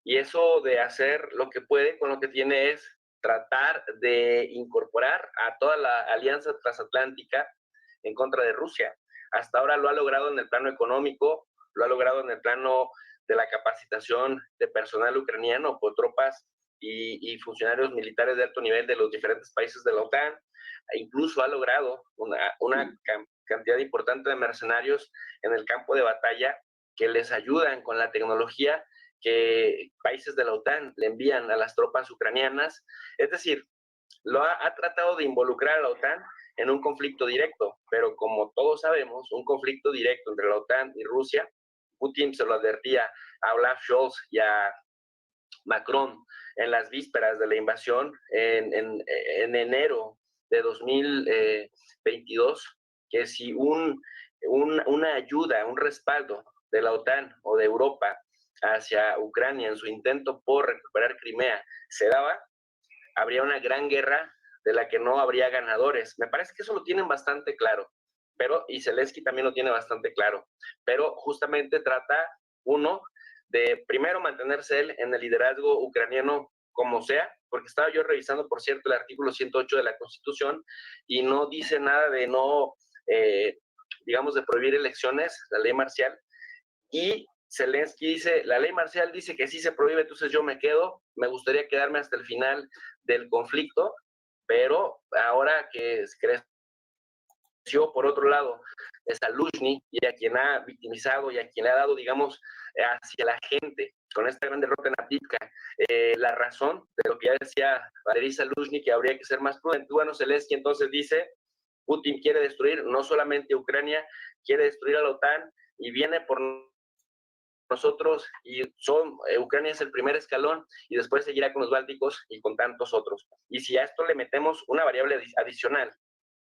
y eso de hacer lo que puede con lo que tiene es tratar de incorporar a toda la alianza transatlántica en contra de Rusia. Hasta ahora lo ha logrado en el plano económico, lo ha logrado en el plano de la capacitación de personal ucraniano por tropas y funcionarios militares de alto nivel de los diferentes países de la OTAN. E incluso ha logrado una cantidad importante de mercenarios en el campo de batalla que les ayudan con la tecnología que países de la OTAN le envían a las tropas ucranianas. Es decir, ha tratado de involucrar a la OTAN en un conflicto directo, pero como todos sabemos, un conflicto directo entre la OTAN y Rusia, Putin se lo advertía a Olaf Scholz y a Macron en las vísperas de la invasión en enero de 2022, que si una ayuda, un respaldo de la OTAN o de Europa hacia Ucrania en su intento por recuperar Crimea se daba, habría una gran guerra de la que no habría ganadores. Me parece que eso lo tienen bastante claro, y Zelensky también lo tiene bastante claro, pero justamente trata, uno, de primero mantenerse él en el liderazgo ucraniano como sea, porque estaba yo revisando, por cierto, el artículo 108 de la Constitución y no dice nada de no, digamos, de prohibir elecciones, la ley marcial, y Zelensky dice, la ley marcial dice que sí se prohíbe, entonces yo me quedo, me gustaría quedarme hasta el final del conflicto, pero ahora que creció, por otro lado, es Zaluzhny, y a quien ha victimizado y a quien le ha dado, digamos, hacia la gente, con esta gran derrota en Avdiivka, la razón de lo que ya decía Valery Zaluzhny, que habría que ser más prudente. Bueno, Zelensky entonces dice, Putin quiere destruir no solamente Ucrania, quiere destruir a la OTAN y viene por nosotros, y Ucrania es el primer escalón y después seguirá con los bálticos y con tantos otros. Y si a esto le metemos una variable adicional,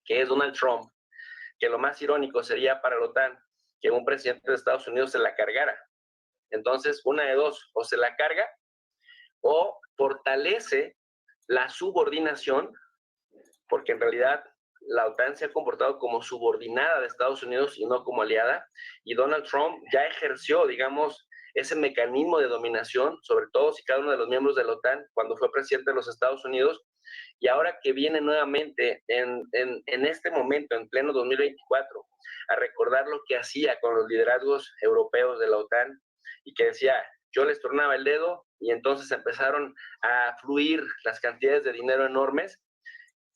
que es Donald Trump, que lo más irónico sería para la OTAN que un presidente de Estados Unidos se la cargara. Entonces, una de dos, o se la carga o fortalece la subordinación, porque en realidad la OTAN se ha comportado como subordinada de Estados Unidos y no como aliada, y Donald Trump ya ejerció, digamos, ese mecanismo de dominación sobre todos y cada uno de los miembros de la OTAN cuando fue presidente de los Estados Unidos, y ahora que viene nuevamente en este momento, en pleno 2024, a recordar lo que hacía con los liderazgos europeos de la OTAN y que decía, yo les tornaba el dedo y entonces empezaron a fluir las cantidades de dinero enormes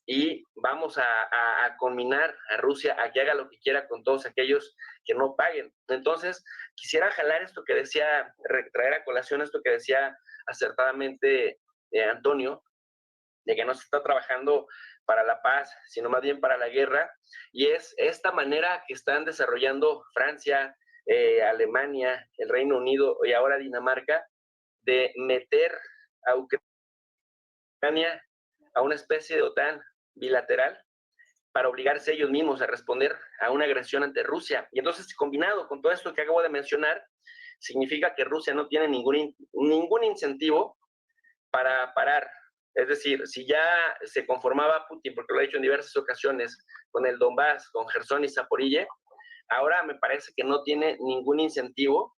y vamos a conminar a Rusia a que haga lo que quiera con todos aquellos que no paguen. Entonces, quisiera jalar esto que decía, traer a colación esto que decía acertadamente Antonio, de que no se está trabajando para la paz, sino más bien para la guerra, y es esta manera que están desarrollando Francia, Alemania, el Reino Unido y ahora Dinamarca, de meter a Ucrania a una especie de OTAN bilateral para obligarse ellos mismos a responder a una agresión ante Rusia. Y entonces, combinado con todo esto que acabo de mencionar, significa que Rusia no tiene ningún incentivo para parar. Es decir, si ya se conformaba Putin, porque lo ha dicho en diversas ocasiones, con el Donbass, con Gerson y Zaporille, ahora me parece que no tiene ningún incentivo,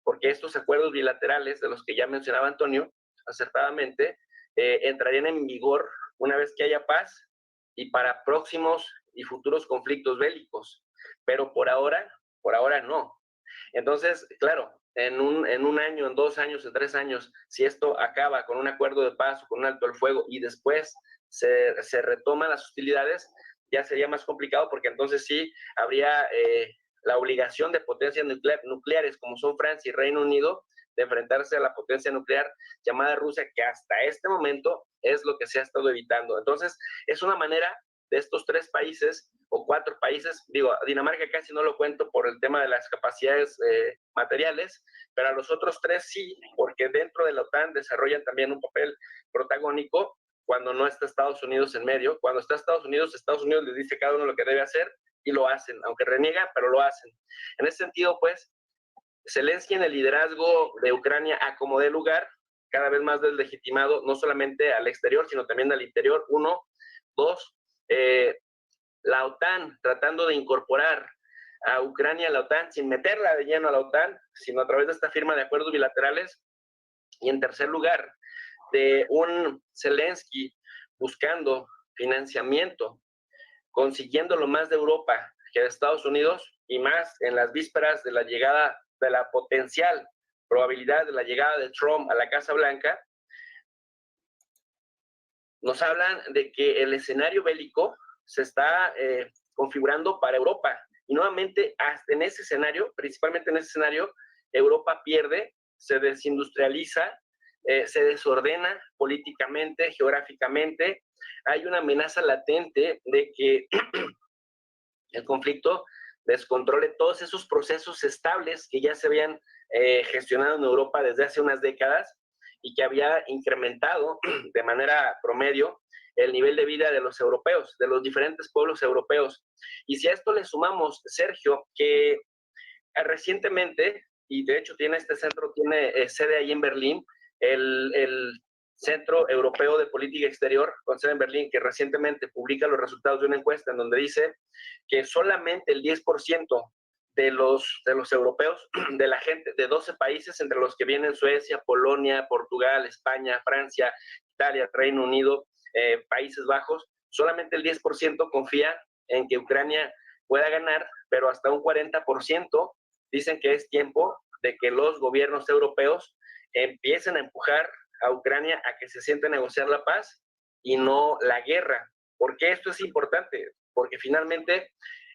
porque estos acuerdos bilaterales, de los que ya mencionaba Antonio acertadamente, entrarían en vigor una vez que haya paz y para próximos y futuros conflictos bélicos. Pero por ahora no. Entonces, claro, en un año, en 2 años, en 3 años, si esto acaba con un acuerdo de paz o con un alto el fuego y después se retoman las hostilidades, ya sería más complicado porque entonces sí habría la obligación de potencias nucleares como son Francia y Reino Unido de enfrentarse a la potencia nuclear llamada Rusia, que hasta este momento es lo que se ha estado evitando. Entonces, es una manera de estos 3 países o 4 países, digo, a Dinamarca casi no lo cuento por el tema de las capacidades materiales, pero a los otros 3 sí, porque dentro de la OTAN desarrollan también un papel protagónico cuando no está Estados Unidos en medio. Cuando está Estados Unidos les dice a cada uno lo que debe hacer y lo hacen, aunque reniega, pero lo hacen. En ese sentido, pues, Zelensky en el liderazgo de Ucrania a como dé lugar, cada vez más deslegitimado, no solamente al exterior, sino también al interior, 1. 2, la OTAN tratando de incorporar a Ucrania a la OTAN sin meterla de lleno a la OTAN, sino a través de esta firma de acuerdos bilaterales. Y en tercer lugar, de un Zelensky buscando financiamiento, consiguiendo lo más de Europa que de Estados Unidos, y más en las vísperas de la llegada, de la potencial probabilidad de la llegada de Trump a la Casa Blanca. Nos hablan de que el escenario bélico se está configurando para Europa. Y nuevamente, hasta en ese escenario, principalmente en ese escenario, Europa pierde, se desindustrializa, se desordena políticamente, geográficamente. Hay una amenaza latente de que el conflicto descontrole todos esos procesos estables que ya se habían gestionado en Europa desde hace unas décadas y que había incrementado de manera promedio el nivel de vida de los europeos, de los diferentes pueblos europeos. Y si a esto le sumamos, Sergio, que recientemente, y de hecho este centro tiene sede ahí en Berlín, el Centro Europeo de Política Exterior, con sede en Berlín, que recientemente publica los resultados de una encuesta en donde dice que solamente el 10% de los europeos, de la gente de 12 países, entre los que vienen Suecia, Polonia, Portugal, España, Francia, Italia, Reino Unido, Países Bajos, solamente el 10% confía en que Ucrania pueda ganar, pero hasta un 40% dicen que es tiempo de que los gobiernos europeos empiecen a empujar a Ucrania a que se siente a negociar la paz y no la guerra. ¿Por qué esto es importante? Porque finalmente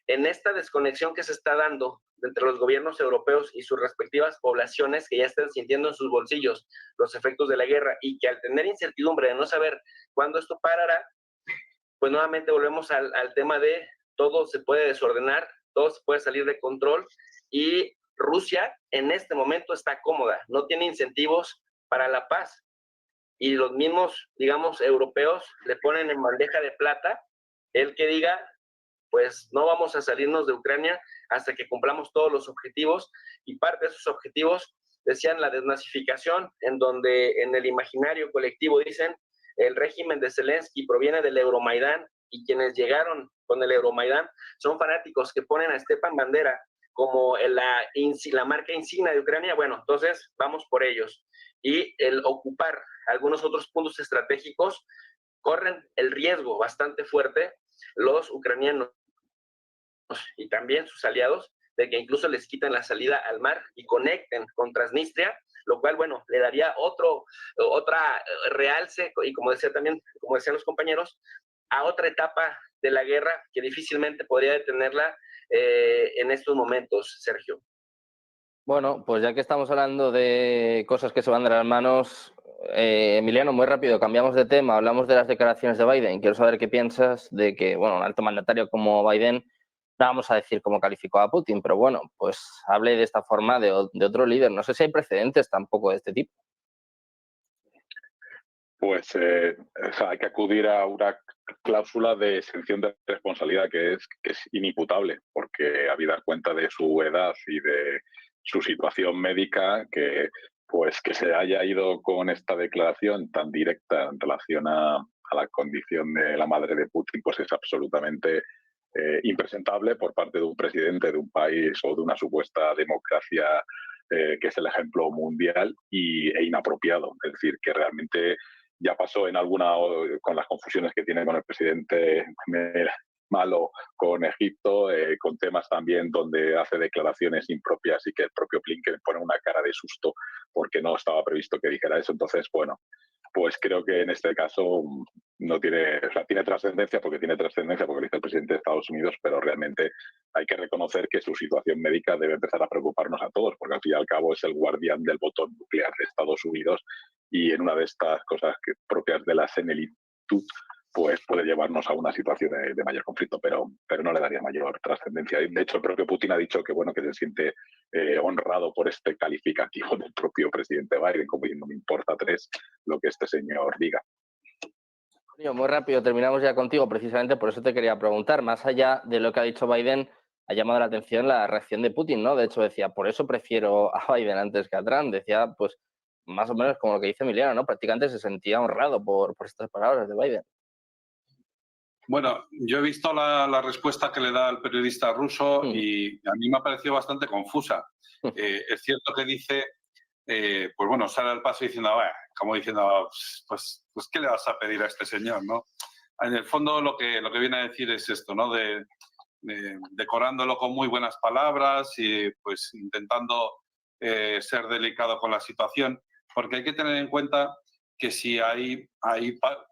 en esta desconexión que se está dando entre los gobiernos europeos y sus respectivas poblaciones que ya están sintiendo en sus bolsillos los efectos de la guerra y que al tener incertidumbre de no saber cuándo esto parará, pues nuevamente volvemos al tema de todo se puede desordenar, todo se puede salir de control y Rusia en este momento está cómoda, no tiene incentivos para la paz. Y los mismos, digamos, europeos le ponen en bandeja de plata el que diga, pues no vamos a salirnos de Ucrania hasta que cumplamos todos los objetivos, y parte de esos objetivos decían la desnazificación, en donde en el imaginario colectivo dicen el régimen de Zelensky proviene del Euromaidán y quienes llegaron con el Euromaidán son fanáticos que ponen a Stepan Bandera como la marca insignia de Ucrania. Bueno, entonces vamos por ellos. Y el ocupar algunos otros puntos estratégicos corren el riesgo bastante fuerte los ucranianos y también sus aliados de que incluso les quiten la salida al mar y conecten con Transnistria, lo cual, bueno, le daría otra realce y como decían los compañeros, a otra etapa de la guerra que difícilmente podría detenerla en estos momentos, Sergio. Bueno, pues ya que estamos hablando de cosas que se van de las manos, Emiliano, muy rápido, cambiamos de tema, hablamos de las declaraciones de Biden. Quiero saber qué piensas de que, bueno, un alto mandatario como Biden, no vamos a decir cómo calificó a Putin, pero bueno, pues hable de esta forma de otro líder. No sé si hay precedentes tampoco de este tipo. Pues hay que acudir a una cláusula de exención de responsabilidad que es inimputable, porque habida cuenta de su edad y de su situación médica, que se haya ido con esta declaración tan directa en relación a la condición de la madre de Putin, pues es absolutamente impresentable por parte de un presidente de un país o de una supuesta democracia que es el ejemplo mundial e inapropiado. Es decir, que realmente ya pasó con las confusiones que tiene con el presidente malo con Egipto, con temas también donde hace declaraciones impropias y que el propio Blinken pone una cara de susto porque no estaba previsto que dijera eso. Entonces, bueno, pues creo que en este caso tiene trascendencia porque lo dice el presidente de Estados Unidos, pero realmente hay que reconocer que su situación médica debe empezar a preocuparnos a todos, porque al fin y al cabo es el guardián del botón nuclear de Estados Unidos y en una de estas cosas propias de la senilitud, pues puede llevarnos a una situación de mayor conflicto, pero no le daría mayor trascendencia. De hecho, el propio Putin ha dicho que, bueno, que se siente honrado por este calificativo del propio presidente Biden, como diciendo, me importa tres lo que este señor diga. Muy rápido, terminamos ya contigo, precisamente por eso te quería preguntar, más allá de lo que ha dicho Biden, ha llamado la atención la reacción de Putin, ¿no? De hecho decía, por eso prefiero a Biden antes que a Trump, decía, pues, más o menos como lo que dice Emiliano, ¿no? Prácticamente se sentía honrado por estas palabras de Biden. Bueno, yo he visto la respuesta que le da el periodista ruso y a mí me ha parecido bastante confusa. Es cierto que dice, pues bueno, sale al paso diciendo, como diciendo, pues ¿qué le vas a pedir a este señor, no? En el fondo lo que viene a decir es esto, ¿no? Decorándolo con muy buenas palabras y pues intentando ser delicado con la situación, porque hay que tener en cuenta que si ahí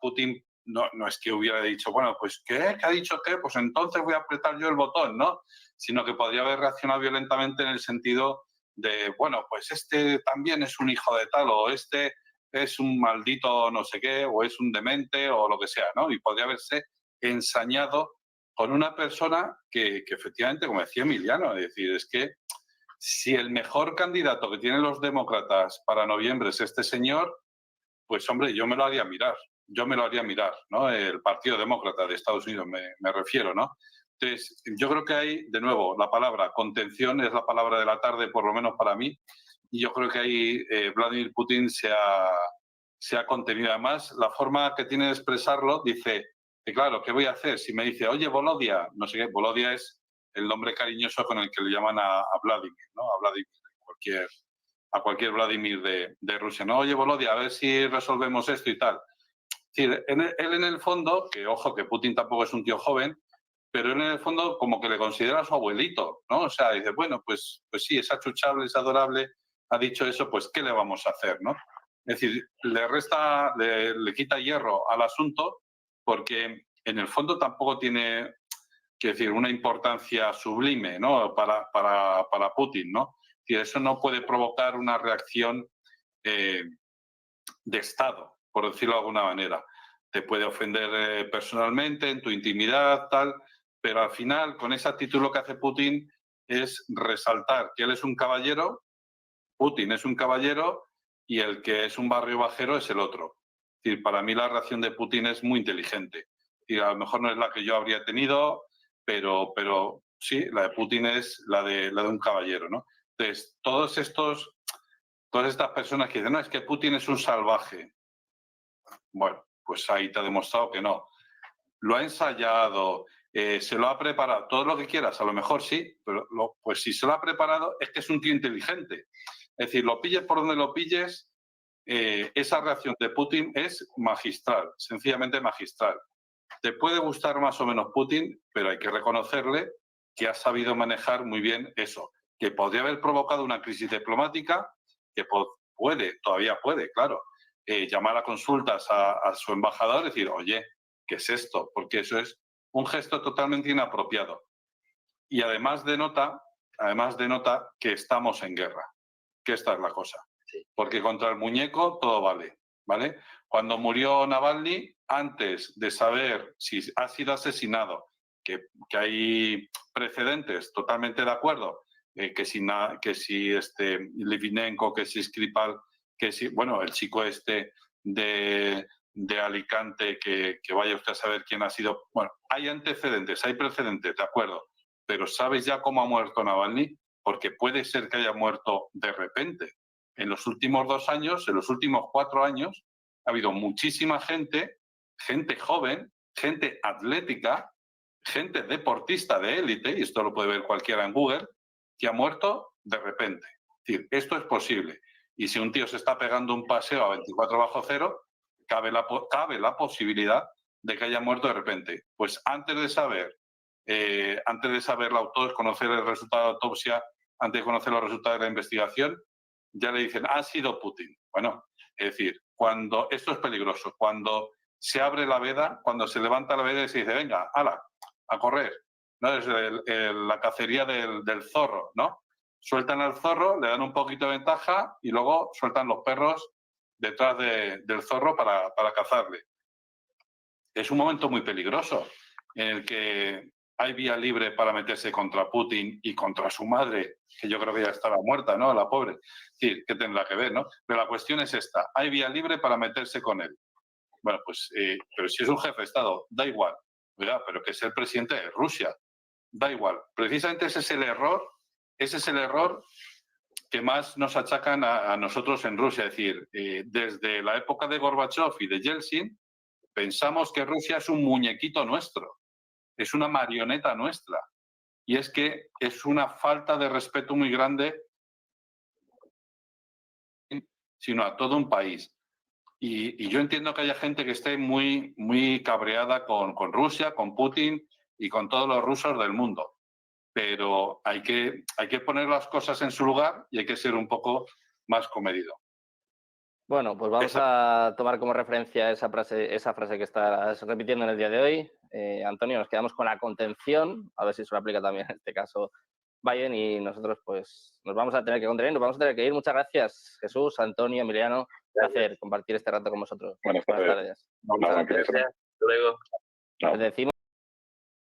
Putin no es que hubiera dicho, bueno, pues ¿qué? ¿Qué ha dicho qué? Pues entonces voy a apretar yo el botón, ¿no? Sino que podría haber reaccionado violentamente en el sentido de, bueno, pues este también es un hijo de tal, o este es un maldito no sé qué, o es un demente, o lo que sea, ¿no? Y podría haberse ensañado con una persona que efectivamente, como decía Emiliano, es decir, es que si el mejor candidato que tienen los demócratas para noviembre es este señor, pues hombre, yo me lo haría mirar, ¿no? El Partido Demócrata de Estados Unidos me refiero, ¿no? Entonces, yo creo que hay, de nuevo, la palabra contención es la palabra de la tarde, por lo menos para mí, y yo creo que ahí Vladimir Putin se ha contenido. Además, la forma que tiene de expresarlo dice que, claro, ¿qué voy a hacer? Si me dice, oye, Volodia, no sé qué, Volodia es el nombre cariñoso con el que le llaman a Vladimir, ¿no? A Vladimir, a cualquier Vladimir de Rusia, ¿no? Oye, Volodia, a ver si resolvemos esto y tal. Es decir, él en el fondo, que ojo, que Putin tampoco es un tío joven, pero él en el fondo como que le considera a su abuelito, ¿no? O sea, dice, bueno, pues sí, es achuchable, es adorable, ha dicho eso, pues ¿qué le vamos a hacer, no? Es decir, le quita hierro al asunto porque en el fondo tampoco tiene, que decir, una importancia sublime, ¿no? Para Putin, ¿no? Es decir, eso no puede provocar una reacción de Estado, por decirlo de alguna manera. Te puede ofender personalmente, en tu intimidad, tal, pero al final, con esa actitud lo que hace Putin es resaltar que él es un caballero, Putin es un caballero y el que es un barrio bajero es el otro. Es decir, para mí la reacción de Putin es muy inteligente. Y a lo mejor no es la que yo habría tenido, pero sí, la de Putin es la de un caballero, ¿no? Entonces, todas estas personas que dicen, no, es que Putin es un salvaje. Bueno, pues ahí te ha demostrado que no. Lo ha ensayado, se lo ha preparado, todo lo que quieras, a lo mejor sí, pero pues si se lo ha preparado es que es un tío inteligente. Es decir, lo pilles por donde lo pilles, esa reacción de Putin es magistral, sencillamente magistral. Te puede gustar más o menos Putin, pero hay que reconocerle que ha sabido manejar muy bien eso, que podría haber provocado una crisis diplomática, que todavía puede, claro, llamar a consultas a su embajador y decir, oye, ¿qué es esto? Porque eso es un gesto totalmente inapropiado. Y además denota que estamos en guerra, que esta es la cosa. Porque contra el muñeco todo vale, ¿vale? Cuando murió Navalny, antes de saber si ha sido asesinado, que hay precedentes, totalmente de acuerdo, que si Litvinenko, que si Skripal, que si, bueno, el chico este de Alicante, que vaya usted a saber quién ha sido. Bueno, hay antecedentes, hay precedentes, de acuerdo, pero ¿sabes ya cómo ha muerto Navalny? Porque puede ser que haya muerto de repente. En los últimos 2 años, en los últimos 4 años, ha habido muchísima gente joven, gente atlética, gente deportista de élite, y esto lo puede ver cualquiera en Google, que ha muerto de repente. Es decir, esto es posible. Y si un tío se está pegando un paseo a 24 bajo cero, cabe la posibilidad de que haya muerto de repente. Pues antes de saber la autopsia, conocer el resultado de la autopsia, antes de conocer los resultados de la investigación, ya le dicen, ha sido Putin. Bueno, es decir, cuando esto es peligroso, cuando se abre la veda, cuando se levanta la veda y se dice, venga, ala, a correr, ¿no? Es la cacería del zorro, ¿no? Sueltan al zorro, le dan un poquito de ventaja y luego sueltan los perros detrás del zorro para cazarle. es un momento muy peligroso en el que hay vía libre para meterse contra Putin y contra su madre, que yo creo que ya estaba muerta, ¿no? La pobre. Es decir, ¿qué tendrá que ver, no? Pero la cuestión es esta. Hay vía libre para meterse con él. Bueno, pues, pero si es un jefe de Estado, da igual. Oiga, pero que es el presidente de Rusia. Da igual. Precisamente ese es el error que más nos achacan a nosotros en Rusia. Es decir, desde la época de Gorbachev y de Yeltsin, pensamos que Rusia es un muñequito nuestro, es una marioneta nuestra. Y es que es una falta de respeto muy grande, sino a todo un país. Y yo entiendo que haya gente que esté muy, muy cabreada con Rusia, con Putin y con todos los rusos del mundo. Pero hay que poner las cosas en su lugar y hay que ser un poco más comedido. Bueno, pues vamos a tomar como referencia esa frase que estás repitiendo en el día de hoy. Antonio, nos quedamos con la contención, a ver si se lo aplica también en este caso Biden, y nosotros pues nos vamos a tener que contener, nos vamos a tener que ir. Muchas gracias, Jesús, Antonio, Emiliano. Un placer compartir este rato con vosotros. Buenas tardes. Buenas tardes. Muchas gracias. Hasta luego. Les decimos